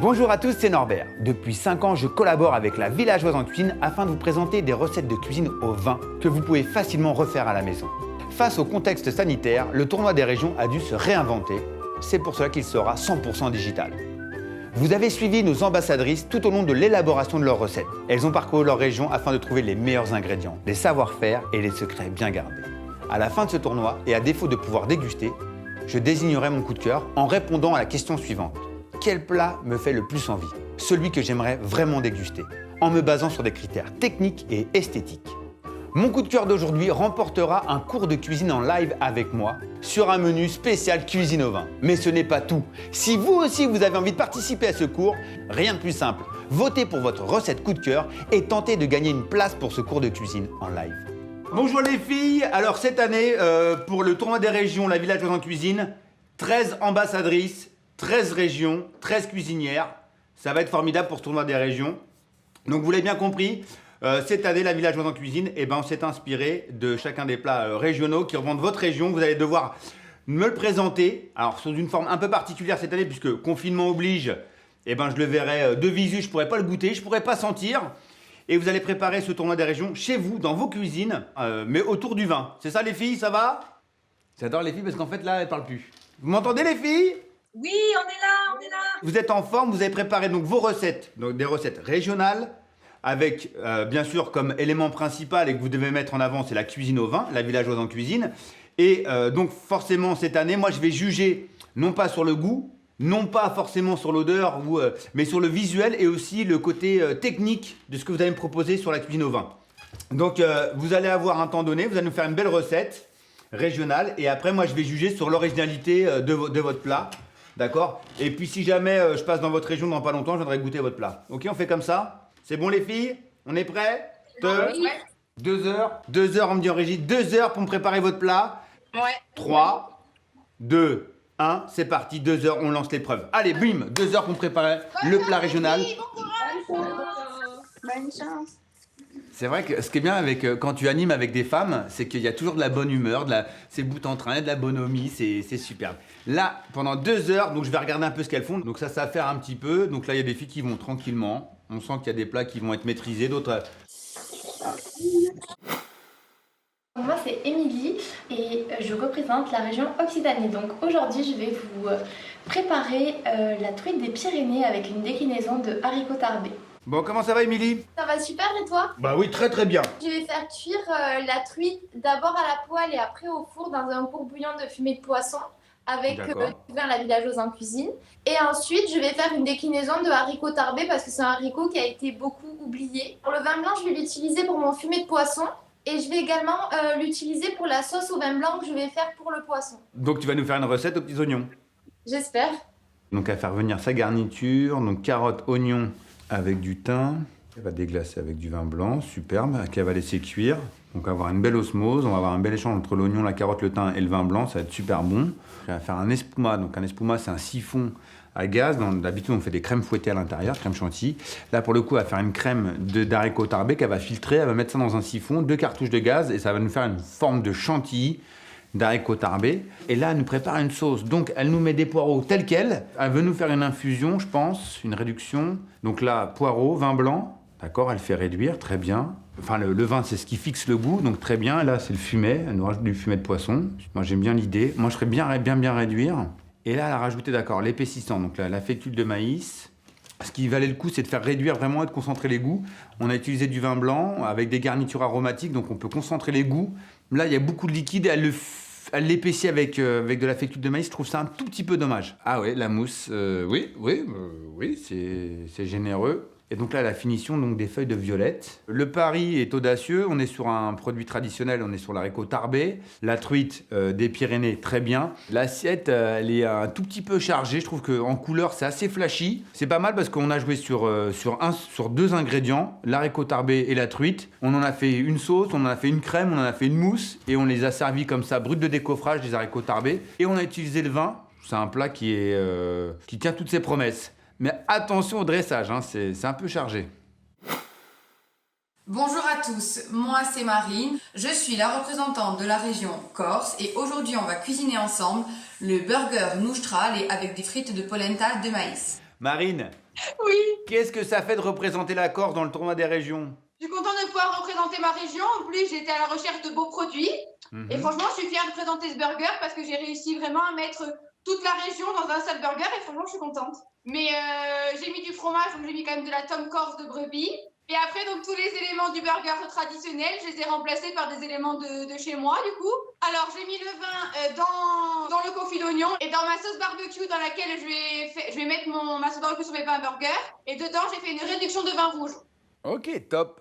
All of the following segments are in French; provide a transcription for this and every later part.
Bonjour à tous, c'est Norbert. Depuis 5 ans, je collabore avec la Villageoise en cuisine afin de vous présenter des recettes de cuisine au vin que vous pouvez facilement refaire à la maison. Face au contexte sanitaire, le tournoi des régions a dû se réinventer. C'est pour cela qu'il sera 100% digital. Vous avez suivi nos ambassadrices tout au long de l'élaboration de leurs recettes. Elles ont parcouru leur région afin de trouver les meilleurs ingrédients, les savoir-faire et les secrets bien gardés. À la fin de ce tournoi, et à défaut de pouvoir déguster, je désignerai mon coup de cœur en répondant à la question suivante. Quel plat me fait le plus envie? Celui que j'aimerais vraiment déguster, en me basant sur des critères techniques et esthétiques. Mon coup de cœur d'aujourd'hui remportera un cours de cuisine en live avec moi sur un menu spécial cuisine au vin. Mais ce n'est pas tout. Si vous aussi vous avez envie de participer à ce cours, rien de plus simple. Votez pour votre recette coup de cœur et tentez de gagner une place pour ce cours de cuisine en live. Bonjour les filles. Alors cette année, pour le tournoi des régions, la Villageoise en cuisine, 13 ambassadrices, 13 régions, 13 cuisinières. Ça va être formidable pour ce tournoi des régions. Donc vous l'avez bien compris, cette année, la Villageoise en cuisine, on s'est inspiré de chacun des plats régionaux qui représentent votre région. Vous allez devoir me le présenter, alors sous une forme un peu particulière cette année, puisque confinement oblige, je le verrai de visu, je ne pourrai pas le goûter, je ne pourrai pas sentir. Et vous allez préparer ce tournoi des régions chez vous, dans vos cuisines, mais autour du vin. C'est ça les filles, ça va? J'adore les filles parce qu'en fait là, elles ne parlent plus. Vous m'entendez les filles? Oui, on est là, on est là. Vous êtes en forme, vous avez préparé donc vos recettes, donc des recettes régionales, avec bien sûr comme élément principal et que vous devez mettre en avant, c'est la cuisine au vin, la Villageoise en cuisine. Et donc forcément cette année, moi je vais juger non pas sur le goût, non pas forcément sur l'odeur, mais sur le visuel et aussi le côté technique de ce que vous allez me proposer sur la cuisine au vin. Donc vous allez avoir un temps donné, vous allez nous faire une belle recette régionale et après moi je vais juger sur l'originalité de votre plat. D'accord? Et puis si jamais je passe dans votre région dans pas longtemps, je viendrai goûter votre plat. Ok, on fait comme ça? C'est bon les filles? On est prêts? Oui. 2 heures. 2 heures, on me dit en régie. 2 heures pour me préparer votre plat. Ouais. 3, 2, 1, c'est parti. 2 heures, on lance l'épreuve. Allez, bim! 2 heures pour me préparer le plat régional. Bonne chance. C'est vrai que ce qui est bien avec quand tu animes avec des femmes, c'est qu'il y a toujours de la bonne humeur, c'est bout en train, de la bonhomie, c'est superbe. Là, pendant 2 heures, donc je vais regarder un peu ce qu'elles font. Donc ça va faire un petit peu. Donc là, il y a des filles qui vont tranquillement. On sent qu'il y a des plats qui vont être maîtrisés, d'autres... Moi c'est Émilie et je représente la région Occitanie. Donc aujourd'hui je vais vous préparer la truite des Pyrénées avec une déclinaison de haricots tarbés. Bon, comment ça va, Émilie? Ça va super et toi? Bah oui, très très bien. Je vais faire cuire la truite d'abord à la poêle et après au four dans un courbouillon de fumée de poisson avec du vin la Villageoise en cuisine. Et ensuite je vais faire une déclinaison de haricots tarbés parce que c'est un haricot qui a été beaucoup oublié. Pour le vin blanc je vais l'utiliser pour mon fumé de poisson. Et je vais également l'utiliser pour la sauce au vin blanc que je vais faire pour le poisson. Donc tu vas nous faire une recette aux petits oignons. J'espère. Donc à faire venir sa garniture, donc carottes, oignons avec du thym. Elle va déglacer avec du vin blanc, superbe, qu'elle va laisser cuire. Donc on va avoir une belle osmose, on va avoir un bel échange entre l'oignon, la carotte, le thym et le vin blanc, ça va être super bon. On va faire un espuma, donc un espuma c'est un siphon à gaz. D'habitude on fait des crèmes fouettées à l'intérieur, crème chantilly. Là pour le coup elle va faire une crème d'haricots tarbés qu'elle va filtrer, elle va mettre ça dans un siphon, 2 cartouches de gaz et ça va nous faire une forme de chantilly d'haricots tarbés. Et là elle nous prépare une sauce, donc elle nous met des poireaux tels quels. Elle veut nous faire une infusion je pense, une réduction. Donc là poireaux, vin blanc, d'accord, elle fait réduire, très bien. Enfin le vin c'est ce qui fixe le goût, donc très bien. Là c'est le fumet, elle nous rajoute du fumet de poisson. Moi j'aime bien l'idée, moi je ferais bien réduire. Et là, elle a rajouté, d'accord, l'épaississant, donc la fécule de maïs. Ce qui valait le coup, c'est de faire réduire vraiment et de concentrer les goûts. On a utilisé du vin blanc avec des garnitures aromatiques, donc on peut concentrer les goûts. Là, il y a beaucoup de liquide, elle l'épaissit avec de la fécule de maïs. Je trouve ça un tout petit peu dommage. Ah ouais, la mousse, oui, c'est généreux. Et donc là, la finition donc, des feuilles de violette. Le pari est audacieux. On est sur un produit traditionnel, on est sur l'haricot tarbé. La truite des Pyrénées, très bien. L'assiette, elle est un tout petit peu chargée. Je trouve qu'en couleur, c'est assez flashy. C'est pas mal parce qu'on a joué sur 2 ingrédients, l'haricot tarbé et la truite. On en a fait une sauce, on en a fait une crème, on en a fait une mousse. Et on les a servis comme ça, brut de décoffrage, des haricots tarbés. Et on a utilisé le vin. C'est un plat qui tient toutes ses promesses. Mais attention au dressage, hein, c'est un peu chargé. Bonjour à tous, moi c'est Marine, je suis la représentante de la région Corse et aujourd'hui on va cuisiner ensemble le burger noustral et avec des frites de polenta de maïs. Marine, Oui, qu'est-ce que ça fait de représenter la Corse dans le tournoi des régions? je suis contente de pouvoir représenter ma région. En plus, j'étais à la recherche de beaux produits. Et franchement, je suis fière de présenter ce burger parce que j'ai réussi vraiment à mettre toute la région dans un seul burger et franchement, je suis contente. Mais j'ai mis du fromage, donc j'ai mis quand même de la tome corse de brebis. Et après, donc tous les éléments du burger traditionnel, je les ai remplacés par des éléments de chez moi, du coup. Alors, j'ai mis le vin dans le confit d'oignon et dans ma sauce barbecue dans laquelle je vais mettre ma sauce barbecue sur mes pains burger. Et dedans, j'ai fait une réduction de vin rouge. Ok, top.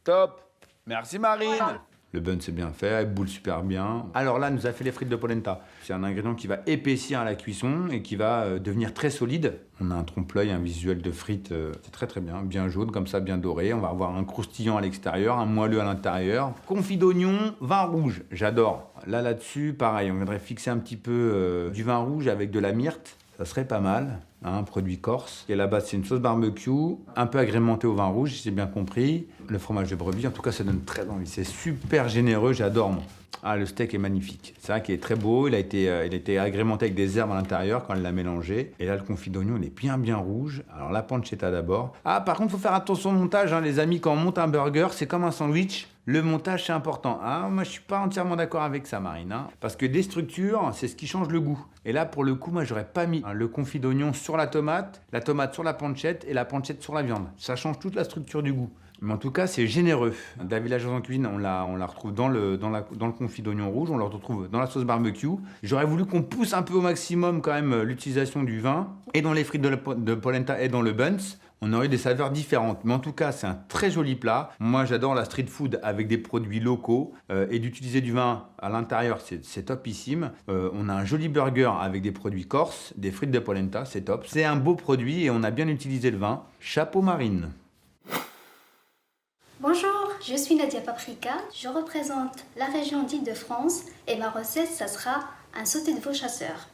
Top. Merci Marine. Voilà. Le bun c'est bien fait, elle boule super bien. Alors là, elle nous a fait les frites de polenta. C'est un ingrédient qui va épaissir à la cuisson et qui va devenir très solide. On a un trompe-l'œil, un visuel de frites, c'est très très bien jaune comme ça, bien doré. On va avoir un croustillant à l'extérieur, un moelleux à l'intérieur. Confit d'oignon, vin rouge, j'adore. Là-dessus, pareil, on viendrait fixer un petit peu du vin rouge avec de la myrte. Ça serait pas mal, un produit corse. Et là-bas, c'est une sauce barbecue, un peu agrémentée au vin rouge, si j'ai bien compris. Le fromage de brebis, en tout cas, ça donne très envie. C'est super généreux, j'adore, moi. Ah, le steak est magnifique. C'est vrai qu'il est très beau, il a été agrémenté avec des herbes à l'intérieur quand elle l'a mélangé. Et là, le confit d'oignon, il est bien rouge. Alors, la pancetta d'abord. Ah, par contre, il faut faire attention au montage, hein, les amis. Quand on monte un burger, c'est comme un sandwich. Le montage, c'est important. Ah, moi, je suis pas entièrement d'accord avec ça, Marine. Hein, parce que des structures, c'est ce qui change le goût. Et là, pour le coup, moi, j'aurais pas mis le confit d'oignon sur la tomate sur la pancette et la pancette sur la viande. Ça change toute la structure du goût. Mais en tout cas, c'est généreux. La villageoise en cuisine, on la retrouve dans le confit d'oignon rouge, on la retrouve dans la sauce barbecue. J'aurais voulu qu'on pousse un peu au maximum quand même l'utilisation du vin. Et dans les frites de polenta et dans le buns, on aurait des saveurs différentes. Mais en tout cas, c'est un très joli plat. Moi, j'adore la street food avec des produits locaux. Et d'utiliser du vin à l'intérieur, c'est topissime. On a un joli burger avec des produits corses, des frites de polenta, c'est top. C'est un beau produit et on a bien utilisé le vin. Chapeau Marine. Bonjour, je suis Nadia Paprika, je représente la région d'Île-de-France et ma recette, ça sera un sauté de veau chasseur.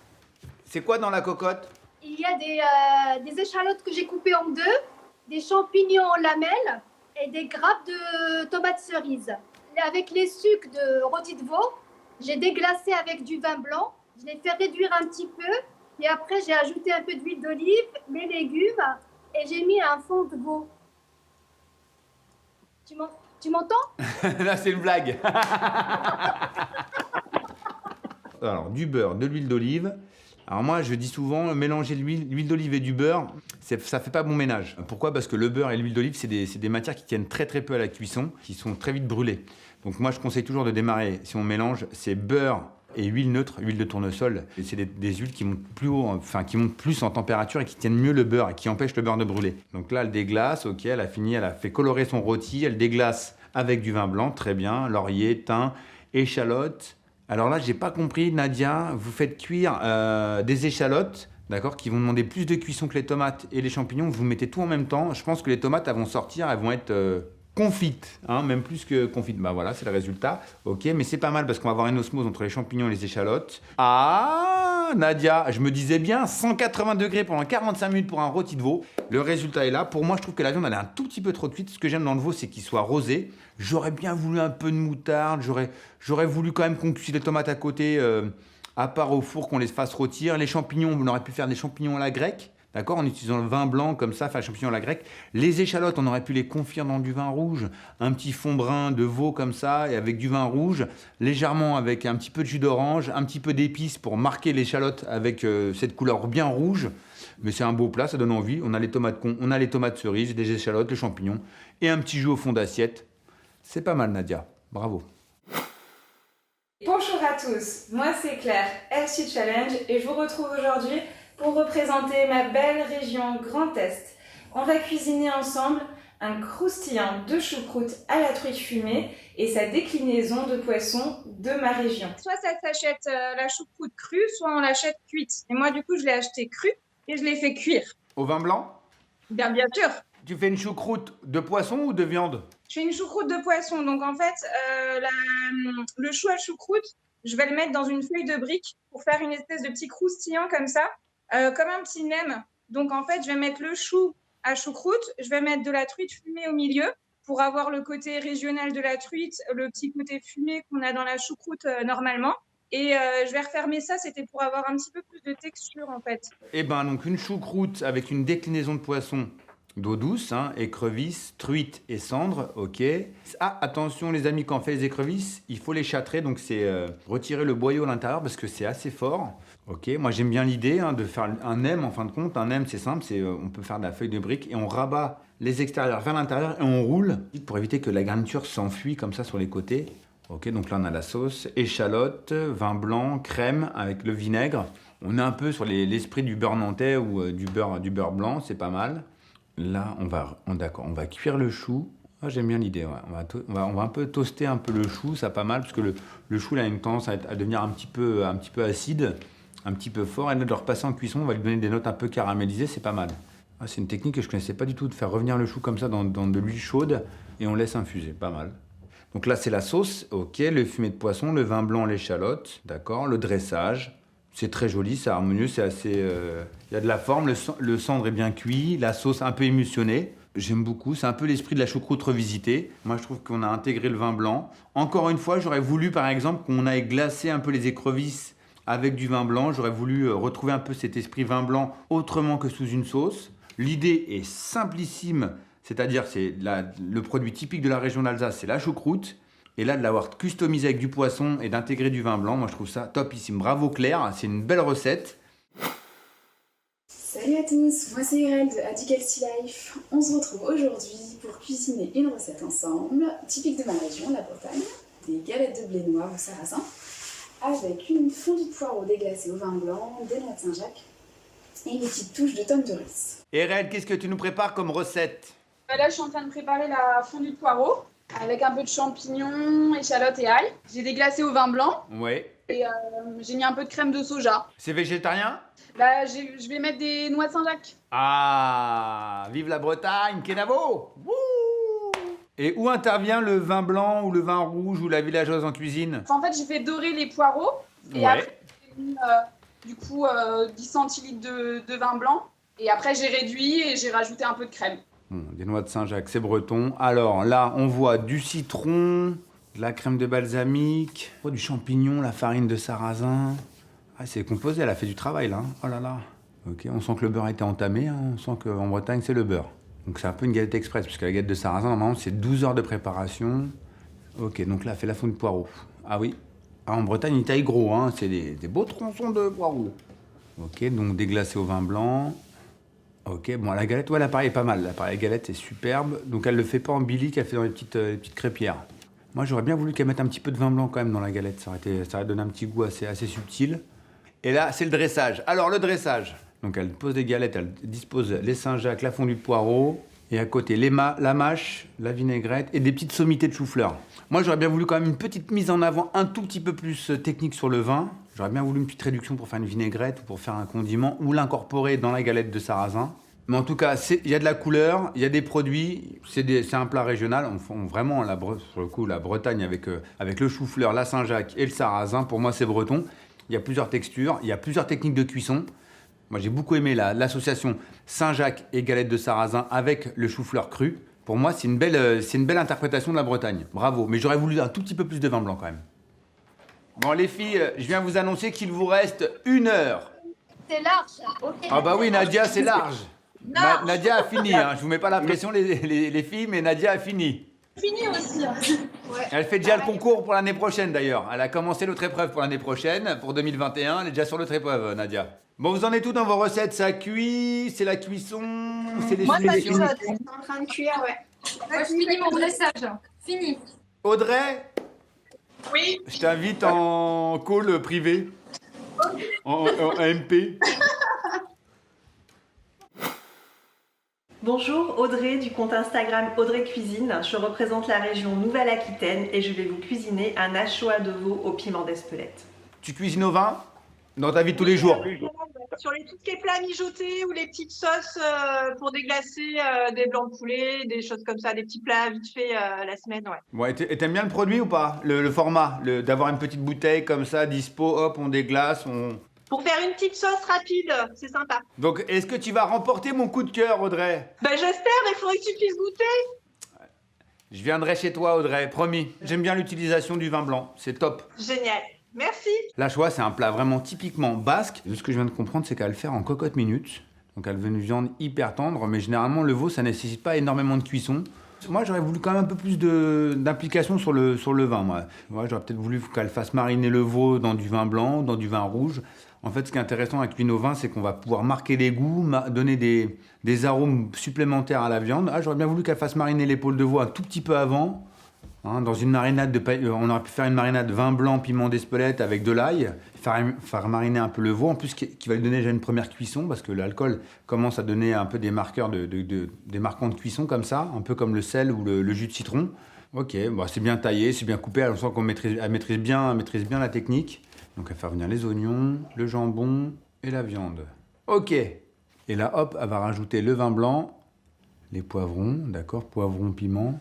C'est quoi dans la cocotte? Il y a des échalotes que j'ai coupées en deux, des champignons en lamelles et des grappes de tomates cerises. Avec les sucs de rôti de veau, j'ai déglacé avec du vin blanc. Je l'ai fait réduire un petit peu et après j'ai ajouté un peu d'huile d'olive, mes légumes et j'ai mis un fond de veau. Tu m'entends? Là, c'est une blague. Alors, du beurre, de l'huile d'olive. Alors moi, je dis souvent, mélanger l'huile d'olive et du beurre, ça fait pas bon ménage. Pourquoi? Parce que le beurre et l'huile d'olive, c'est des matières qui tiennent très peu à la cuisson, qui sont très vite brûlées. Donc moi, je conseille toujours de démarrer, si on mélange, c'est beurre et huile neutre, huile de tournesol. Et c'est des huiles qui montent plus haut, enfin qui montent plus en température et qui tiennent mieux le beurre et qui empêchent le beurre de brûler. Donc là, elle déglace, ok, elle a fini, elle a fait colorer son rôti, elle déglace avec du vin blanc, très bien, laurier, thym, échalotes. Alors là, j'ai pas compris, Nadia, vous faites cuire des échalotes, d'accord, qui vont demander plus de cuisson que les tomates et les champignons. Vous mettez tout en même temps. Je pense que les tomates, elles vont sortir, elles vont être confites, hein, même plus que confites. Bah voilà, c'est le résultat. Ok, mais c'est pas mal parce qu'on va avoir une osmose entre les champignons et les échalotes. Ah, Nadia, je me disais bien, 180 degrés pendant 45 minutes pour un rôti de veau. Le résultat est là. Pour moi, je trouve que la viande, elle est un tout petit peu trop cuite. Ce que j'aime dans le veau, c'est qu'il soit rosé. J'aurais bien voulu un peu de moutarde. J'aurais voulu quand même qu'on cuise les tomates à côté, à part au four, qu'on les fasse rôtir. Les champignons, on aurait pu faire des champignons à la grecque. D'accord, en utilisant le vin blanc comme ça, faire les champignons à la grecque. Les échalotes, on aurait pu les confire dans du vin rouge. Un petit fond brun de veau comme ça, et avec du vin rouge, légèrement avec un petit peu de jus d'orange, un petit peu d'épices pour marquer l'échalote avec cette couleur bien rouge. Mais c'est un beau plat, ça donne envie. On a les tomates cerises, des échalotes, les champignons, et un petit jus au fond d'assiette. C'est pas mal, Nadia. Bravo. Bonjour à tous, moi c'est Claire, RC Challenge, et je vous retrouve aujourd'hui pour représenter ma belle région Grand Est. On va cuisiner ensemble un croustillant de choucroute à la truite fumée et sa déclinaison de poisson de ma région. Soit ça s'achète la choucroute crue, soit on l'achète cuite. Et moi, du coup, je l'ai acheté crue et je l'ai fait cuire. Au vin blanc? Bien sûr. Tu fais une choucroute de poisson ou de viande? Je fais une choucroute de poisson. Donc, en fait, le chou à choucroute, je vais le mettre dans une feuille de brique pour faire une espèce de petit croustillant comme ça, comme un petit nem. Donc, en fait, je vais mettre le chou à choucroute, je vais mettre de la truite fumée au milieu pour avoir le côté régional de la truite, le petit côté fumé qu'on a dans la choucroute normalement. Et je vais refermer ça, c'était pour avoir un petit peu plus de texture en fait. Et ben donc une choucroute avec une déclinaison de poisson d'eau douce, hein, écrevisses, truites et cendres, ok. Ah, attention les amis, quand on fait les écrevisses, il faut les châtrer, donc c'est retirer le boyau à l'intérieur parce que c'est assez fort. Ok, moi j'aime bien l'idée hein, de faire un nem en fin de compte. Un nem c'est simple, on peut faire de la feuille de brique et on rabat les extérieurs vers l'intérieur et on roule pour éviter que la garniture s'enfuit comme ça sur les côtés. Ok, donc là on a la sauce, échalote, vin blanc, crème avec le vinaigre. On est un peu sur l'esprit du beurre nantais ou du beurre blanc, c'est pas mal. Là on va cuire le chou. Ah, j'aime bien l'idée, ouais. On va un peu toaster un peu le chou, ça pas mal, parce que le chou il a une tendance à devenir un petit peu acide, un petit peu fort. Et là de le repasser en cuisson, on va lui donner des notes un peu caramélisées, c'est pas mal. Ah, c'est une technique que je connaissais pas du tout, de faire revenir le chou comme ça dans de l'huile chaude et on laisse infuser, pas mal. Donc là, c'est la sauce, ok, le fumet de poisson, le vin blanc, l'échalote, d'accord, le dressage. C'est très joli, c'est harmonieux, c'est assez... Il y a de la forme, le cendre est bien cuit, la sauce un peu émulsionnée. J'aime beaucoup, c'est un peu l'esprit de la choucroute revisitée. Moi, je trouve qu'on a intégré le vin blanc. Encore une fois, j'aurais voulu, par exemple, qu'on aille glacer un peu les écrevisses avec du vin blanc. J'aurais voulu retrouver un peu cet esprit vin blanc autrement que sous une sauce. L'idée est simplissime. C'est-à-dire, c'est le produit typique de la région d'Alsace, c'est la choucroute. Et là, de l'avoir customisé avec du poisson et d'intégrer du vin blanc, moi je trouve ça topissime. Bravo Claire, c'est une belle recette. Salut à tous, moi c'est Irène de Adic Healthy Life. On se retrouve aujourd'hui pour cuisiner une recette ensemble, typique de ma région, la Bretagne. Des galettes de blé noir au sarrasin, avec une fondue de poireaux déglacée au vin blanc, des noix de Saint-Jacques et une petite touche de tomes de riz. Irène, qu'est-ce que tu nous prépares comme recette ? Là, je suis en train de préparer la fondue de poireaux avec un peu de champignons, échalotes et ail. J'ai déglacé au vin blanc. Ouais. Et j'ai mis un peu de crème de soja. C'est végétarien ? Là, je vais mettre des noix de Saint-Jacques. Ah, vive la Bretagne, Kenavo. Wouh. Et où intervient le vin blanc ou le vin rouge ou la villageoise en cuisine ? En fait, j'ai fait dorer les poireaux. Et après, j'ai mis du coup 10 centilitres de vin blanc. Et après, j'ai réduit et j'ai rajouté un peu de crème. Des noix de Saint-Jacques, c'est breton. Alors là, on voit du citron, de la crème de balsamique, du champignon, la farine de sarrasin. Ah, c'est composé, elle a fait du travail là. Oh là là. Ok, on sent que le beurre a été entamé, hein. On sent qu'en Bretagne, c'est le beurre. Donc c'est un peu une galette express, parce que la galette de sarrasin, normalement, c'est 12 heures de préparation. Ok, donc là, elle fait la fondue de poireaux. Ah oui. Ah, en Bretagne, ils taillent gros, hein. C'est des beaux tronçons de poireaux. Ok, donc déglacé au vin blanc. Ok, bon, la galette, ouais, l'appareil est pas mal. L'appareil galette est superbe. Donc, elle le fait pas en bilic, elle fait dans les petites crêpières. Moi, j'aurais bien voulu qu'elle mette un petit peu de vin blanc quand même dans la galette. Ça aurait donné un petit goût assez subtil. Et là, c'est le dressage. Alors, le dressage. Donc, elle pose des galettes, elle dispose les Saint-Jacques, la fondue de poireaux. Et à côté, la mâche, la vinaigrette et des petites sommités de chou-fleur. Moi, j'aurais bien voulu quand même une petite mise en avant un tout petit peu plus technique sur le vin. J'aurais bien voulu une petite réduction pour faire une vinaigrette ou pour faire un condiment ou l'incorporer dans la galette de sarrasin. Mais en tout cas, il y a de la couleur, il y a des produits, c'est un plat régional. Vraiment, pour le coup, la Bretagne avec le chou-fleur, la Saint-Jacques et le sarrasin, pour moi, c'est breton. Il y a plusieurs textures, il y a plusieurs techniques de cuisson. Moi, j'ai beaucoup aimé l'association Saint-Jacques et galette de sarrasin avec le chou-fleur cru. Pour moi, c'est une belle interprétation de la Bretagne. Bravo. Mais j'aurais voulu un tout petit peu plus de vin blanc quand même. Bon, les filles, je viens vous annoncer qu'il vous reste 1 heure. C'est large. Okay. Ah bah oui, Nadia, c'est large. Nadia a fini. Hein. Je vous mets pas la pression, les filles, mais Nadia a fini. Fini aussi. Ouais. Elle fait déjà le concours pour l'année prochaine d'ailleurs. Elle a commencé l'autre épreuve pour l'année prochaine, pour 2021. Elle est déjà sur l'autre épreuve, Nadia. Bon, vous en êtes où dans vos recettes? Ça cuit? C'est la cuisson? C'est les finitions? Moi, ça est en train de cuire, ouais. Moi, je finis mon dressage. Fini. Audrey? Oui. Je t'invite en call privé. En MP. Bonjour, Audrey du compte Instagram Audrey Cuisine. Je représente la région Nouvelle-Aquitaine et je vais vous cuisiner un anchois de veau au piment d'Espelette. Tu cuisines au vin? Dans ta vie de tous les jours? Sur tous les plats mijotés ou les petites sauces pour déglacer, des blancs de poulet, des choses comme ça, des petits plats vite fait la semaine, ouais. Bon, et t'aimes bien le produit ou pas? Le format, d'avoir une petite bouteille comme ça, dispo, hop, on déglace, Pour faire une petite sauce rapide, c'est sympa. Donc, est-ce que tu vas remporter mon coup de cœur, Audrey? Ben j'espère, il faudrait que tu puisses goûter. Je viendrai chez toi, Audrey, promis. J'aime bien l'utilisation du vin blanc, c'est top. Génial. Merci. L'anchois, c'est un plat vraiment typiquement basque. Ce que je viens de comprendre, c'est qu'elle va le faire en cocotte minute. Donc elle veut une viande hyper tendre, mais généralement le veau, ça nécessite pas énormément de cuisson. Moi, j'aurais voulu quand même un peu plus d'implication sur le vin. Moi, j'aurais peut-être voulu qu'elle fasse mariner le veau dans du vin blanc, dans du vin rouge. En fait, ce qui est intéressant avec l'huile au vin, c'est qu'on va pouvoir marquer les goûts, donner des arômes supplémentaires à la viande. J'aurais bien voulu qu'elle fasse mariner l'épaule de veau un tout petit peu avant. Dans une marinade on aurait pu faire une marinade vin blanc, piment d'Espelette avec de l'ail, faire mariner un peu le veau, en plus qui va lui donner déjà une première cuisson, parce que l'alcool commence à donner un peu des marqueurs, des marquants de cuisson comme ça, un peu comme le sel ou le jus de citron. Ok, c'est bien taillé, c'est bien coupé, on sent qu'on maîtrise bien la technique. Donc elle va faire venir les oignons, le jambon et la viande. Ok, et là hop, elle va rajouter le vin blanc, les poivrons, d'accord, poivrons, piment.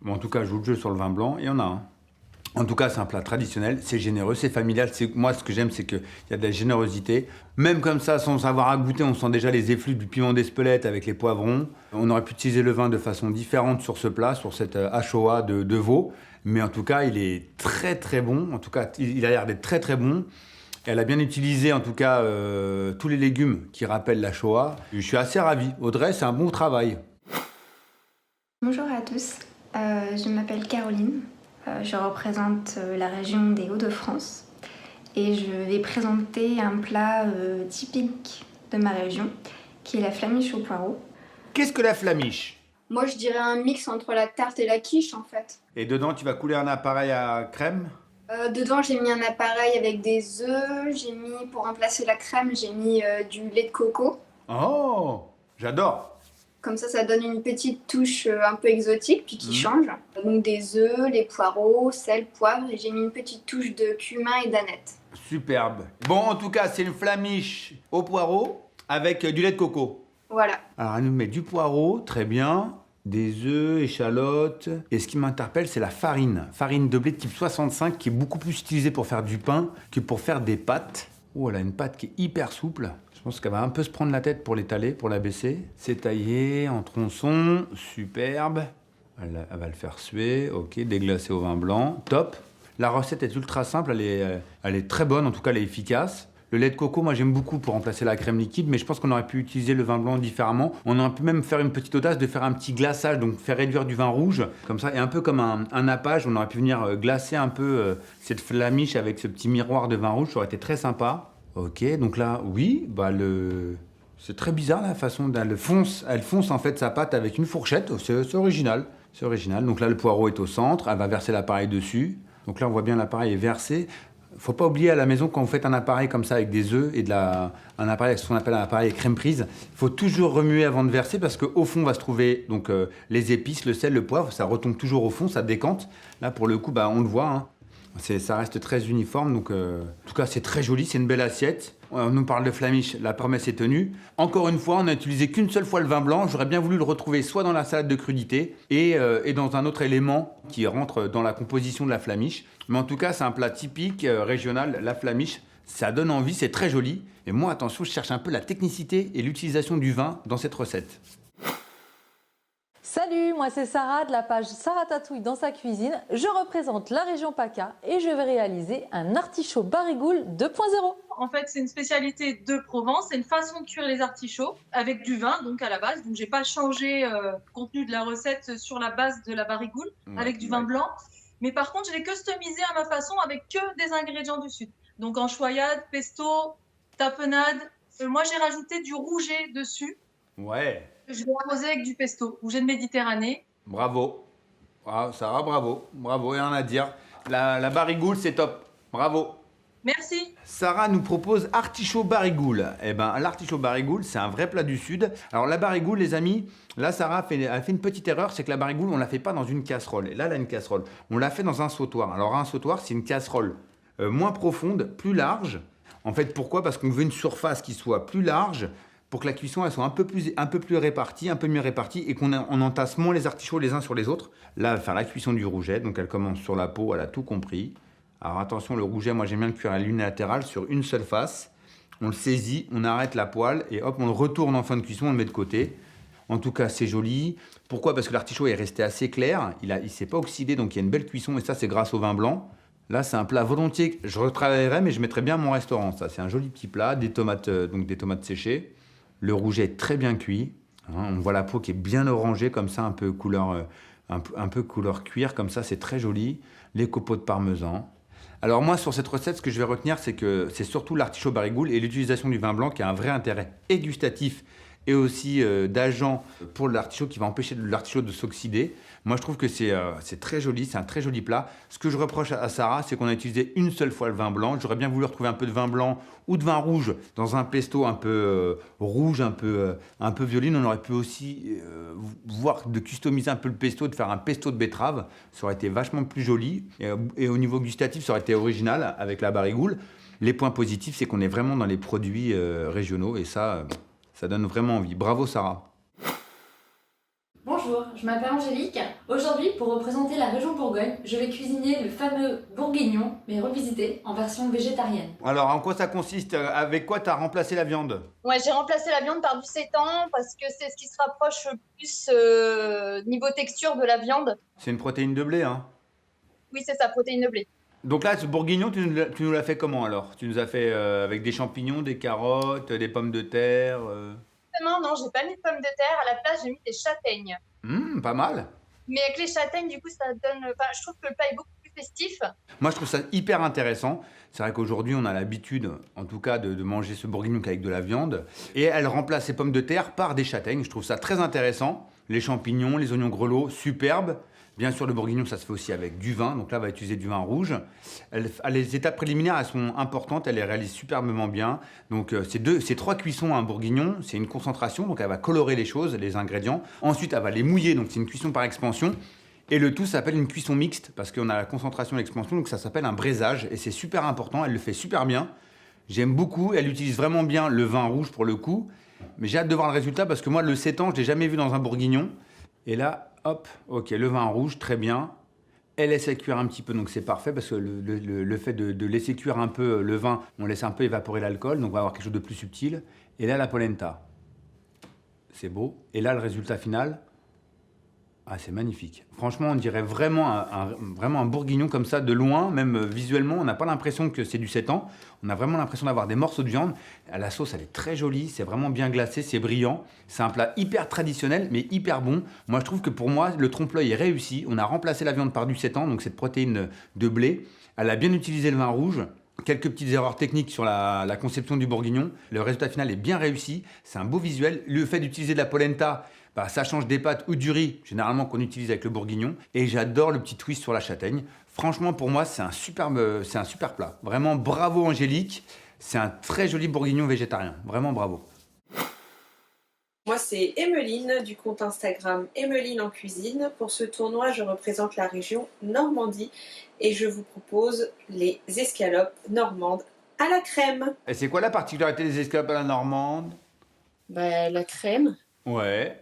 Bon, en tout cas, je joue le jeu sur le vin blanc, il y en a un. En tout cas, c'est un plat traditionnel, c'est généreux, c'est familial. Moi, ce que j'aime, c'est qu'il y a de la générosité. Même comme ça, sans savoir à goûter, on sent déjà les effluves du piment d'Espelette avec les poivrons. On aurait pu utiliser le vin de façon différente sur ce plat, sur cette ACHOA de veau. Mais en tout cas, il est très très bon. En tout cas, il a l'air d'être très très bon. Elle a bien utilisé, en tout cas, tous les légumes qui rappellent l'ACHOA. Je suis assez ravi. Audrey, c'est un bon travail. Bonjour à tous. Je m'appelle Caroline, je représente la région des Hauts-de-France et je vais présenter un plat typique de ma région qui est la flamiche au poireau. Qu'est-ce que la flamiche? Moi, je dirais un mix entre la tarte et la quiche en fait. Et dedans, tu vas couler un appareil à crème? Dedans, j'ai mis un appareil avec des œufs, j'ai mis, pour remplacer la crème, j'ai mis du lait de coco. Oh, j'adore! Comme ça donne une petite touche un peu exotique, puis qui change. Donc des œufs, les poireaux, sel, poivre, et j'ai mis une petite touche de cumin et d'aneth. Superbe. Bon, en tout cas, c'est une flamiche au poireau avec du lait de coco. Voilà. Alors, elle nous met du poireau, très bien, des œufs, échalotes. Et ce qui m'interpelle, c'est la farine. Farine de blé de type 65, qui est beaucoup plus utilisée pour faire du pain que pour faire des pâtes. Oh, elle a une pâte qui est hyper souple. Je pense qu'elle va un peu se prendre la tête pour l'étaler, pour la baisser. C'est taillé en tronçons, superbe. Elle va le faire suer, ok, déglacé au vin blanc, top. La recette est ultra simple, elle est très bonne, en tout cas elle est efficace. Le lait de coco, moi j'aime beaucoup pour remplacer la crème liquide, mais je pense qu'on aurait pu utiliser le vin blanc différemment. On aurait pu même faire une petite audace de faire un petit glaçage, donc faire réduire du vin rouge, comme ça, et un peu comme un nappage, on aurait pu venir glacer un peu cette flamiche avec ce petit miroir de vin rouge, ça aurait été très sympa. Ok, donc là, oui, c'est très bizarre la façon dont elle fonce en fait sa pâte avec une fourchette, c'est original. C'est original, donc là le poireau est au centre, elle va verser l'appareil dessus. Donc là on voit bien l'appareil est versé. Faut pas oublier à la maison quand vous faites un appareil comme ça avec des œufs et un appareil avec ce qu'on appelle un appareil crème prise, il faut toujours remuer avant de verser parce qu'au fond va se trouver donc les épices, le sel, le poivre, ça retombe toujours au fond, ça décante. Là pour le coup, on le voit, hein. Ça reste très uniforme, donc en tout cas c'est très joli, c'est une belle assiette. On nous parle de flamiche, la promesse est tenue. Encore une fois, on n'a utilisé qu'une seule fois le vin blanc. J'aurais bien voulu le retrouver soit dans la salade de crudité et dans un autre élément qui rentre dans la composition de la flamiche. Mais en tout cas, c'est un plat typique régional, la flamiche. Ça donne envie, c'est très joli. Et moi, attention, je cherche un peu la technicité et l'utilisation du vin dans cette recette. Salut, moi c'est Sarah de la page Sarah Tatouille dans sa cuisine. Je représente la région PACA et je vais réaliser un artichaut barigoule 2.0. En fait, c'est une spécialité de Provence, c'est une façon de cuire les artichauts avec du vin, donc à la base. Donc j'ai pas changé le contenu de la recette sur la base de la barigoule avec du vin blanc. Mais par contre, je l'ai customisé à ma façon avec que des ingrédients du sud. Donc anchoyade, pesto, tapenade. Moi, j'ai rajouté du rouget dessus. Ouais. Je vais arroser avec du pesto, rouget de Méditerranée. Bravo. Sarah, bravo. Bravo, rien à dire. La barigoule, c'est top. Bravo. Merci. Sarah nous propose artichaut barigoule. Eh ben, l'artichaut barigoule, c'est un vrai plat du Sud. Alors, la barigoule, les amis, là, Sarah a fait une petite erreur, c'est que la barigoule, on ne la fait pas dans une casserole. Et là, elle a une casserole. On l'a fait dans un sautoir. Alors, un sautoir, c'est une casserole moins profonde, plus large. En fait, pourquoi? Parce qu'on veut une surface qui soit plus large, pour que la cuisson elle soit un peu plus répartie, un peu mieux répartie, et qu'on entasse moins les artichauts les uns sur les autres. Là, elle va faire la cuisson du rouget, donc elle commence sur la peau, elle a tout compris. Alors attention, le rouget, moi j'aime bien le cuire à l'unilatéral sur une seule face. On le saisit, on arrête la poêle, et hop, on le retourne en fin de cuisson, on le met de côté. En tout cas, c'est joli. Pourquoi? Parce que l'artichaut est resté assez clair, il ne s'est pas oxydé, donc il y a une belle cuisson, et ça c'est grâce au vin blanc. Là, c'est un plat volontiers. Je retravaillerai, mais je mettrais bien à mon restaurant. Ça, c'est un joli petit plat, des tomates, donc des tomates séchées. Le rouget est très bien cuit. Hein, on voit la peau qui est bien orangée, comme ça, un peu couleur cuir, comme ça, c'est très joli. Les copeaux de parmesan. Alors moi, sur cette recette, ce que je vais retenir, c'est que c'est surtout l'artichaut barigoule et l'utilisation du vin blanc qui a un vrai intérêt et gustatif et aussi d'agent pour l'artichaut qui va empêcher l'artichaut de s'oxyder. Moi, je trouve que c'est très joli, c'est un très joli plat. Ce que je reproche à Sarah, c'est qu'on a utilisé une seule fois le vin blanc. J'aurais bien voulu retrouver un peu de vin blanc ou de vin rouge dans un pesto un peu rouge, un peu violine. On aurait pu aussi voir de customiser un peu le pesto, de faire un pesto de betterave. Ça aurait été vachement plus joli. Et au niveau gustatif, ça aurait été original avec la barigoule. Les points positifs, c'est qu'on est vraiment dans les produits régionaux et ça donne vraiment envie. Bravo Sarah. Bonjour, je m'appelle Angélique. Aujourd'hui, pour représenter la région Bourgogne, je vais cuisiner le fameux bourguignon, mais revisité en version végétarienne. Alors, en quoi ça consiste? Avec quoi tu as remplacé la viande? Ouais, j'ai remplacé la viande par du sétan parce que c'est ce qui se rapproche le plus niveau texture de la viande. C'est une protéine de blé, hein? Oui, c'est ça, protéine de blé. Donc là, ce bourguignon, tu nous l'as fait comment alors? Tu nous as fait avec des champignons, des carottes, des pommes de terre Non, j'ai pas mis de pommes de terre. À la place, j'ai mis des châtaignes. Pas mal. Mais avec les châtaignes, du coup, ça donne... Enfin, je trouve que le plat est beaucoup plus festif. Moi, je trouve ça hyper intéressant. C'est vrai qu'aujourd'hui, on a l'habitude, en tout cas, de manger ce bourguignon avec de la viande. Et elle remplace ses pommes de terre par des châtaignes. Je trouve ça très intéressant. Les champignons, les oignons grelots, superbes. Bien sûr, le bourguignon, ça se fait aussi avec du vin. Donc là, on va utiliser du vin rouge. Les étapes préliminaires, elles sont importantes. Elle les réalise superbement bien. Donc, c'est 3 cuissons à un bourguignon. C'est une concentration. Donc, elle va colorer les choses, les ingrédients. Ensuite, elle va les mouiller. Donc, c'est une cuisson par expansion. Et le tout s'appelle une cuisson mixte parce qu'on a la concentration et l'expansion. Donc, ça s'appelle un braisage. Et c'est super important. Elle le fait super bien. J'aime beaucoup. Elle utilise vraiment bien le vin rouge pour le coup. Mais j'ai hâte de voir le résultat parce que moi, le 7 ans, je ne l'ai jamais vu dans un bourguignon. Et là, hop, ok, le vin rouge, très bien. Elle laisse cuire un petit peu, donc c'est parfait parce que le fait de laisser cuire un peu le vin, on laisse un peu évaporer l'alcool, donc on va avoir quelque chose de plus subtil. Et là, la polenta. C'est beau. Et là, le résultat final, c'est magnifique. Franchement, on dirait vraiment un bourguignon comme ça, de loin, même visuellement, on n'a pas l'impression que c'est du 7 ans. On a vraiment l'impression d'avoir des morceaux de viande. La sauce, elle est très jolie, c'est vraiment bien glacé, c'est brillant. C'est un plat hyper traditionnel, mais hyper bon. Moi, je trouve que pour moi, le trompe-l'œil est réussi. On a remplacé la viande par du 7 ans, donc cette protéine de blé. Elle a bien utilisé le vin rouge. Quelques petites erreurs techniques sur la conception du bourguignon. Le résultat final est bien réussi. C'est un beau visuel. Le fait d'utiliser de la polenta, ça change des pâtes ou du riz, généralement qu'on utilise avec le bourguignon. Et j'adore le petit twist sur la châtaigne. Franchement, pour moi, c'est un super plat. Vraiment, bravo Angélique. C'est un très joli bourguignon végétarien. Vraiment, bravo. Moi, c'est Emeline du compte Instagram Emeline en cuisine. Pour ce tournoi, je représente la région Normandie et je vous propose les escalopes normandes à la crème. Et c'est quoi la particularité des escalopes à la normande? La crème. Ouais.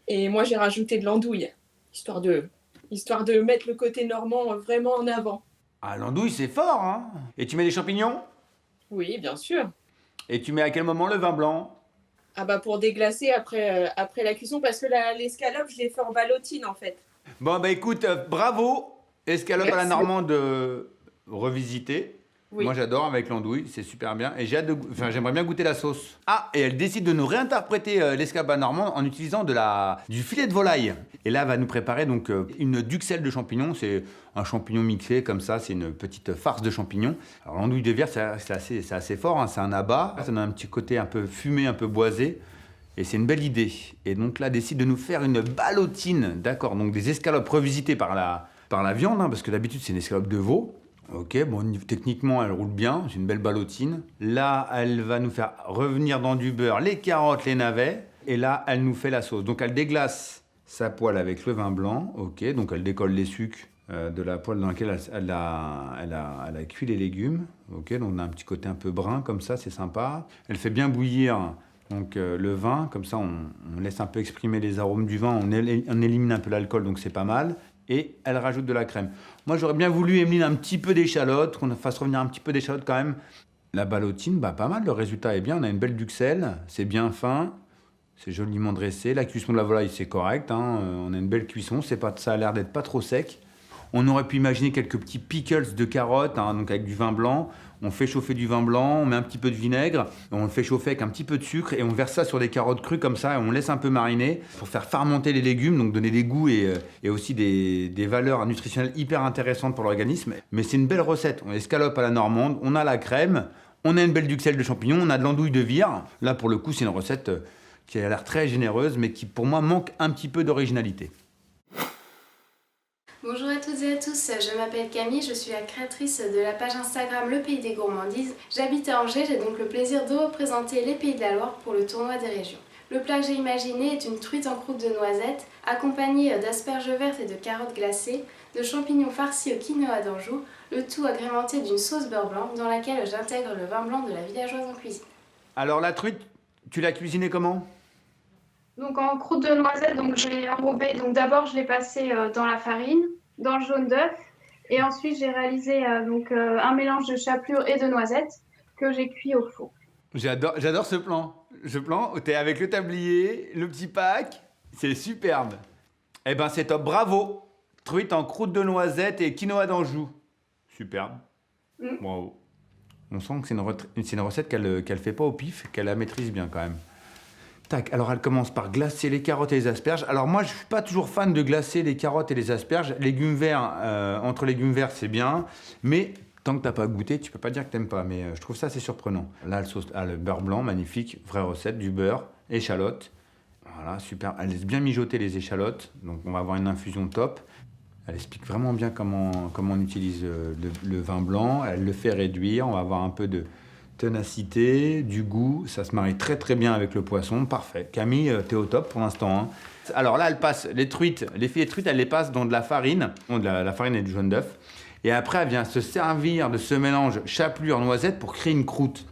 Et moi, j'ai rajouté de l'andouille, histoire de mettre le côté normand vraiment en avant. Ah, l'andouille, c'est fort, hein? Et tu mets des champignons? Oui, bien sûr. Et tu mets à quel moment le vin blanc? Pour déglacer après la cuisson, parce que l'escalope, je l'ai fait en ballotine, en fait. Bon, écoute, bravo. Escalope à la normande revisitée. Oui. Moi, j'adore avec l'andouille, c'est super bien. Et j'aimerais bien goûter la sauce. Ah, et elle décide de nous réinterpréter l'escalope à la normande en utilisant du filet de volaille. Et là, elle va nous préparer donc une duxelle de champignons. C'est un champignon mixé comme ça, c'est une petite farce de champignons. Alors l'andouille de verre, c'est assez fort, hein, c'est un abat. Ça donne un petit côté un peu fumé, un peu boisé. Et c'est une belle idée. Et donc là, elle décide de nous faire une ballotine, d'accord. Donc des escalopes revisitées par la viande, hein, parce que d'habitude, c'est une escalope de veau. Ok, bon, techniquement, elle roule bien, c'est une belle ballotine. Là, elle va nous faire revenir dans du beurre les carottes, les navets. Et là, elle nous fait la sauce. Donc, elle déglace sa poêle avec le vin blanc. Ok, donc elle décolle les sucs de la poêle dans laquelle elle a cuit les légumes. Ok, donc on a un petit côté un peu brun comme ça, c'est sympa. Elle fait bien bouillir donc, le vin, comme ça, on laisse un peu exprimer les arômes du vin, on élimine un peu l'alcool, donc c'est pas mal. Et elle rajoute de la crème. Moi, j'aurais bien voulu, Emeline, un petit peu d'échalote, qu'on fasse revenir un petit peu d'échalote quand même. La ballotine, pas mal, le résultat est bien. On a une belle duxelle, c'est bien fin, c'est joliment dressé. La cuisson de la volaille, c'est correct, hein. On a une belle cuisson, ça a l'air d'être pas trop sec. On aurait pu imaginer quelques petits pickles de carottes, hein, donc avec du vin blanc. On fait chauffer du vin blanc, on met un petit peu de vinaigre, on le fait chauffer avec un petit peu de sucre et on verse ça sur des carottes crues comme ça et on laisse un peu mariner pour faire fermenter les légumes, donc donner des goûts et aussi des valeurs nutritionnelles hyper intéressantes pour l'organisme. Mais c'est une belle recette. On escalope à la normande, on a la crème, on a une belle duxelle de champignons, on a de l'andouille de vire. Là, pour le coup, c'est une recette qui a l'air très généreuse, mais qui, pour moi, manque un petit peu d'originalité. Bonjour à toutes et à tous, je m'appelle Camille, je suis la créatrice de la page Instagram Le Pays des Gourmandises. J'habite à Angers, j'ai donc le plaisir de représenter les Pays de la Loire pour le tournoi des régions. Le plat que j'ai imaginé est une truite en croûte de noisettes, accompagnée d'asperges vertes et de carottes glacées, de champignons farcis au quinoa d'Anjou, le tout agrémenté d'une sauce beurre blanc dans laquelle j'intègre le vin blanc de la villageoise en cuisine. Alors la truite, tu l'as cuisinée comment ? Donc en croûte de noisette, donc je l'ai enrobée. Donc d'abord je l'ai passée dans la farine, dans le jaune d'œuf, et ensuite j'ai réalisé un mélange de chapelure et de noisettes que j'ai cuit au four. J'adore ce plan. Ce plan où t'es avec le tablier, le petit pack, c'est superbe. Eh ben c'est top, bravo. Truite en croûte de noisette et quinoa d'Anjou. Superbe. Bravo. On sent que c'est une recette qu'elle fait pas au pif, qu'elle la maîtrise bien quand même. Tac, alors elle commence par glacer les carottes et les asperges. Alors moi, je suis pas toujours fan de glacer les carottes et les asperges. Légumes verts, entre légumes verts, c'est bien. Mais tant que t'as pas goûté, tu peux pas dire que t'aimes pas. Mais je trouve ça assez surprenant. Là, le beurre blanc, magnifique. Vraie recette, du beurre, échalotes. Voilà, super. Elle laisse bien mijoter les échalotes. Donc on va avoir une infusion top. Elle explique vraiment bien comment on utilise le vin blanc. Elle le fait réduire. On va avoir un peu de ténacité, du goût, ça se marie très très bien avec le poisson, parfait. Camille, t'es au top pour l'instant. Hein. Alors là, elle passe les filets de truite, elle les passe dans de la farine, la farine et du jaune d'œuf. Et après, elle vient se servir de ce mélange chapelure-noisette pour créer une croûte.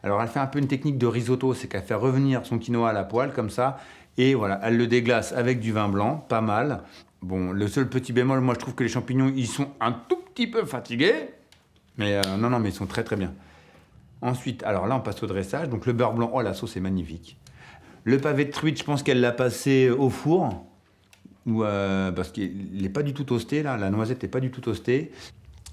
Alors elle fait un peu une technique de risotto, c'est qu'elle fait revenir son quinoa à la poêle comme ça, et voilà, elle le déglace avec du vin blanc, pas mal. Bon, le seul petit bémol, moi je trouve que les champignons, ils sont un tout petit peu fatigués, mais non, mais ils sont très très bien. Ensuite, alors là, on passe au dressage. Donc le beurre blanc, oh la sauce est magnifique. Le pavé de truite, je pense qu'elle l'a passé au four, parce qu'il n'est pas du tout toasté, là. La noisette n'est pas du tout toastée.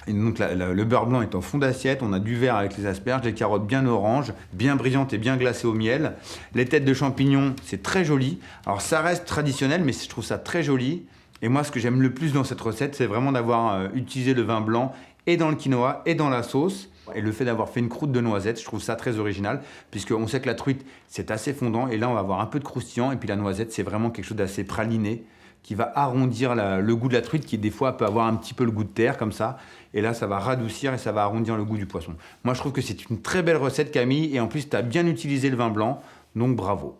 Et donc le beurre blanc est en fond d'assiette. On a du vert avec les asperges, des carottes bien oranges, bien brillantes et bien glacées au miel. Les têtes de champignons, c'est très joli. Alors ça reste traditionnel, mais je trouve ça très joli. Et moi, ce que j'aime le plus dans cette recette, c'est vraiment d'avoir utilisé le vin blanc et dans le quinoa et dans la sauce. Et le fait d'avoir fait une croûte de noisette, je trouve ça très original, puisqu'on sait que la truite, c'est assez fondant, et là, on va avoir un peu de croustillant, et puis la noisette, c'est vraiment quelque chose d'assez praliné, qui va arrondir le goût de la truite, qui des fois peut avoir un petit peu le goût de terre, comme ça, et là, ça va radoucir et ça va arrondir le goût du poisson. Moi, je trouve que c'est une très belle recette, Camille, et en plus, tu as bien utilisé le vin blanc, donc bravo.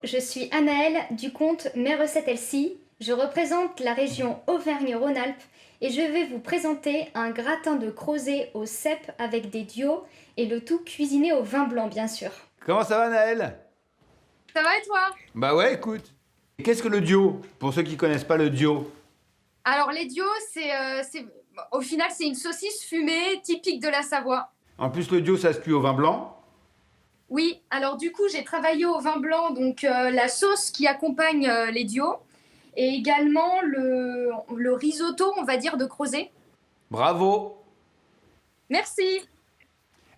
Je suis Anaëlle du compte Mes Recettes Elsie. Je représente la région Auvergne-Rhône-Alpes et je vais vous présenter un gratin de crozet au cèpe avec des diaux et le tout cuisiné au vin blanc, bien sûr. Comment ça va, Anaëlle ? Ça va et toi ? Bah ouais, écoute. Qu'est-ce que le dio ? Pour ceux qui connaissent pas le dio. Alors les diaux, au final, c'est une saucisse fumée typique de la Savoie. En plus, le dio, ça se cuit au vin blanc. Oui, alors du coup, j'ai travaillé au vin blanc, donc la sauce qui accompagne les diaux. Et également le risotto, on va dire, de crozet. Bravo. Merci.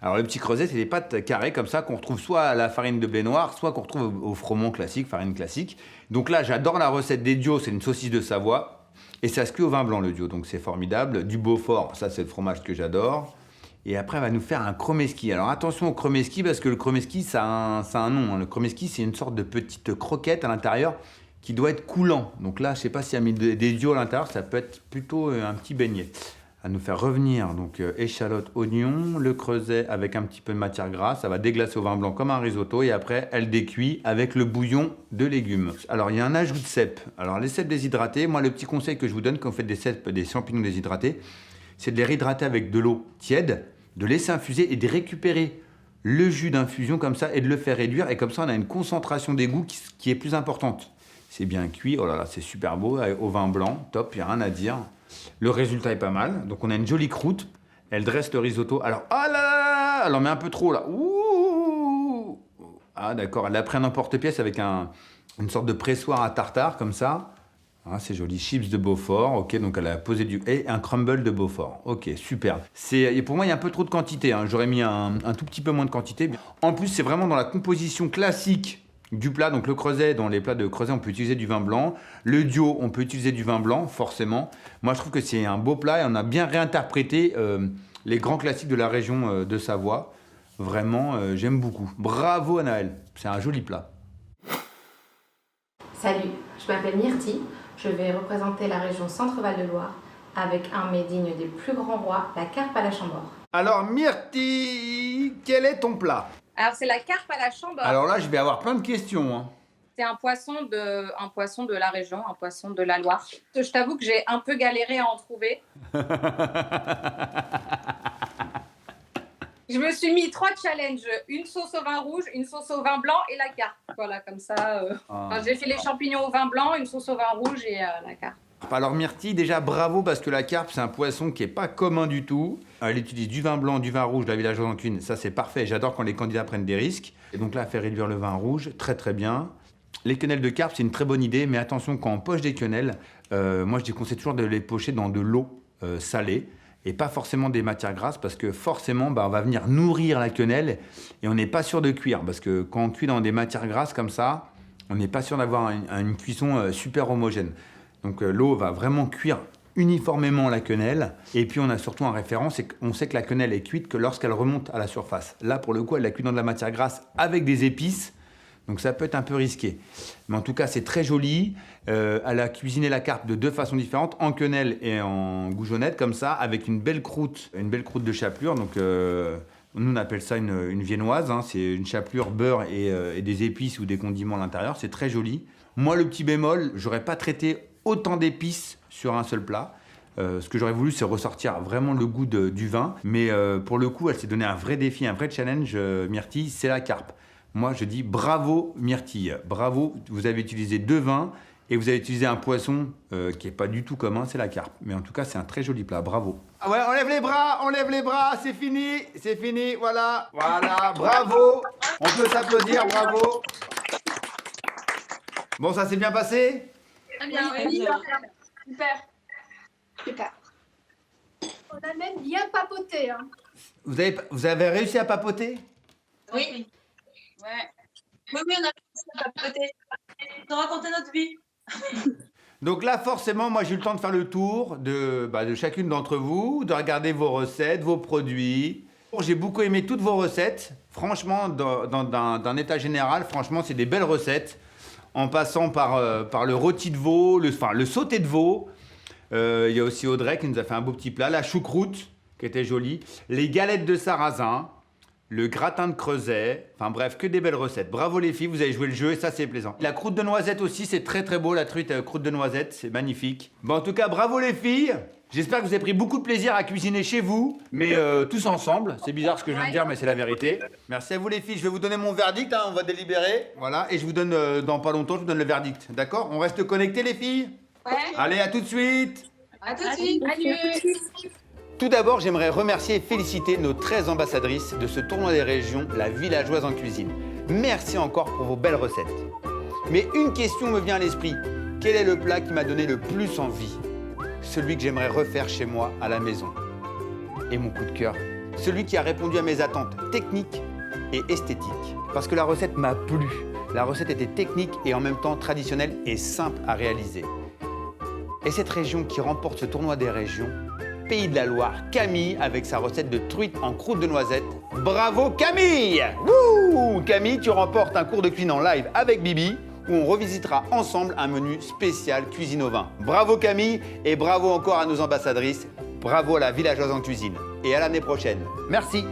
Alors le petit crozet, c'est des pâtes carrées comme ça qu'on retrouve soit à la farine de blé noir, soit qu'on retrouve au froment classique, farine classique. Donc là, j'adore la recette des diaux, c'est une saucisse de Savoie. Et ça se cuit au vin blanc, le dio, donc c'est formidable. Du Beaufort, ça c'est le fromage que j'adore. Et après, elle va nous faire un chromeski. Alors attention au chromeski, parce que le chromeski, ça a un nom. Hein. Le chromeski, c'est une sorte de petite croquette à l'intérieur qui doit être coulant. Donc là, je ne sais pas s'il y a mis des diaux à l'intérieur, ça peut être plutôt un petit beignet. À nous faire revenir, donc échalote, oignon, le creuset avec un petit peu de matière grasse, ça va déglacer au vin blanc comme un risotto et après, elle décuit avec le bouillon de légumes. Alors, il y a un ajout de cèpes. Alors, les cèpes déshydratés, moi, le petit conseil que je vous donne quand vous faites des champignons déshydratés, c'est de les réhydrater avec de l'eau tiède, de laisser infuser et de récupérer le jus d'infusion comme ça et de le faire réduire. Et comme ça, on a une concentration d'égout qui est plus importante. C'est bien cuit, oh là là, c'est super beau, au vin blanc, top, il n'y a rien à dire. Le résultat est pas mal, donc on a une jolie croûte, elle dresse le risotto. Alors, ah là là, elle en met un peu trop là. Ouh, ah d'accord, elle l'a pris en emporte-pièce avec une sorte de pressoir à tartare comme ça. Ah, c'est joli, chips de Beaufort, ok, donc elle a posé et un crumble de Beaufort, ok, super. Et pour moi, il y a un peu trop de quantité, hein. J'aurais mis un tout petit peu moins de quantité. En plus, c'est vraiment dans la composition classique du plat, donc le creuset, dans les plats de creuset, on peut utiliser du vin blanc. Le dio, on peut utiliser du vin blanc, forcément. Moi, je trouve que c'est un beau plat et on a bien réinterprété les grands classiques de la région de Savoie. Vraiment, j'aime beaucoup. Bravo Anaëlle, c'est un joli plat. Salut, je m'appelle Myrtille. Je vais représenter la région Centre-Val de Loire avec un mets digne des plus grands rois, la carpe à la Chambord. Alors Myrtille, quel est ton plat? Alors, c'est la carpe à la Chambord. Alors là, je vais avoir plein de questions, hein. C'est un poisson de la région, un poisson de la Loire. Je t'avoue que j'ai un peu galéré à en trouver. Je me suis mis 3 challenges, une sauce au vin rouge, une sauce au vin blanc et la carpe. Voilà, comme ça. Enfin, j'ai fait les champignons au vin blanc, une sauce au vin rouge et la carpe. Alors Myrtille, déjà bravo parce que la carpe, c'est un poisson qui n'est pas commun du tout. Elle utilise du vin blanc, du vin rouge, de la villageoise en cuisine. Ça, c'est parfait. J'adore quand les candidats prennent des risques. Et donc là, elle fait réduire le vin rouge, très très bien. Les quenelles de carpe, c'est une très bonne idée, mais attention, quand on poche des quenelles, moi je déconseille toujours de les pocher dans de l'eau salée. Et pas forcément des matières grasses parce que forcément, on va venir nourrir la quenelle et on n'est pas sûr de cuire. Parce que quand on cuit dans des matières grasses comme ça, on n'est pas sûr d'avoir une cuisson super homogène. Donc l'eau va vraiment cuire uniformément la quenelle. Et puis on a surtout un référent, c'est qu'on sait que la quenelle est cuite que lorsqu'elle remonte à la surface. Là, pour le coup, elle la cuit dans de la matière grasse avec des épices. Donc ça peut être un peu risqué. Mais en tout cas, c'est très joli. Elle a cuisiné la carpe de 2 façons différentes, en quenelle et en goujonette, comme ça, avec une belle croûte de chapelure. Donc nous, on appelle ça une viennoise. Hein. C'est une chapelure, beurre et des épices ou des condiments à l'intérieur. C'est très joli. Moi, le petit bémol, j'aurais pas traité autant d'épices sur un seul plat. Ce que j'aurais voulu, c'est ressortir vraiment le goût du vin. Mais pour le coup, elle s'est donné un vrai défi, un vrai challenge, Myrtille, c'est la carpe. Moi, je dis bravo Myrtille, bravo, vous avez utilisé 2 vins et vous avez utilisé un poisson qui n'est pas du tout commun, c'est la carpe. Mais en tout cas, c'est un très joli plat, bravo. Ah ouais, on lève les bras, c'est fini, voilà, bravo. On peut s'applaudir, bravo. Bon, ça s'est bien passé? Très bien, oui. Super. On a même bien papoté. Hein. Vous avez réussi à papoter? Oui. Ouais. Oui, on a réussi à papoter. On a raconté notre vie. Donc là, forcément, moi, j'ai eu le temps de faire le tour de chacune d'entre vous, de regarder vos recettes, vos produits. J'ai beaucoup aimé toutes vos recettes. Franchement, d'un état général, franchement, c'est des belles recettes. En passant par le rôti de veau, le sauté de veau. Il y a aussi Audrey qui nous a fait un beau petit plat. La choucroute, qui était jolie. Les galettes de sarrasin. Le gratin de creuset. Enfin bref, que des belles recettes. Bravo les filles, vous avez joué le jeu et ça, c'est plaisant. La croûte de noisette aussi, c'est très très beau. La truite croûte de noisette, c'est magnifique. Bon, en tout cas, bravo les filles. J'espère que vous avez pris beaucoup de plaisir à cuisiner chez vous, mais tous ensemble. C'est bizarre ce que je viens de dire, mais c'est la vérité. Merci à vous les filles. Je vais vous donner mon verdict, hein, on va délibérer. Voilà, et je vous donne, dans pas longtemps, je vous donne le verdict. D'accord? On reste connectés les filles? Ouais. Allez, à tout de suite. À tout de suite. Adieu. Tout d'abord, j'aimerais remercier et féliciter nos 13 ambassadrices de ce tournoi des régions, la villageoise en cuisine. Merci encore pour vos belles recettes. Mais une question me vient à l'esprit. Quel est le plat qui m'a donné le plus envie? Celui que j'aimerais refaire chez moi, à la maison. Et mon coup de cœur, celui qui a répondu à mes attentes techniques et esthétiques. Parce que la recette m'a plu. La recette était technique et en même temps traditionnelle et simple à réaliser. Et cette région qui remporte ce tournoi des régions, Pays de la Loire, Camille, avec sa recette de truite en croûte de noisette. Bravo Camille! Wouh! Camille, tu remportes un cours de cuisine en live avec Bibi, où on revisitera ensemble un menu spécial cuisine au vin. Bravo Camille, et bravo encore à nos ambassadrices. Bravo à la villageoise en cuisine. Et à l'année prochaine. Merci!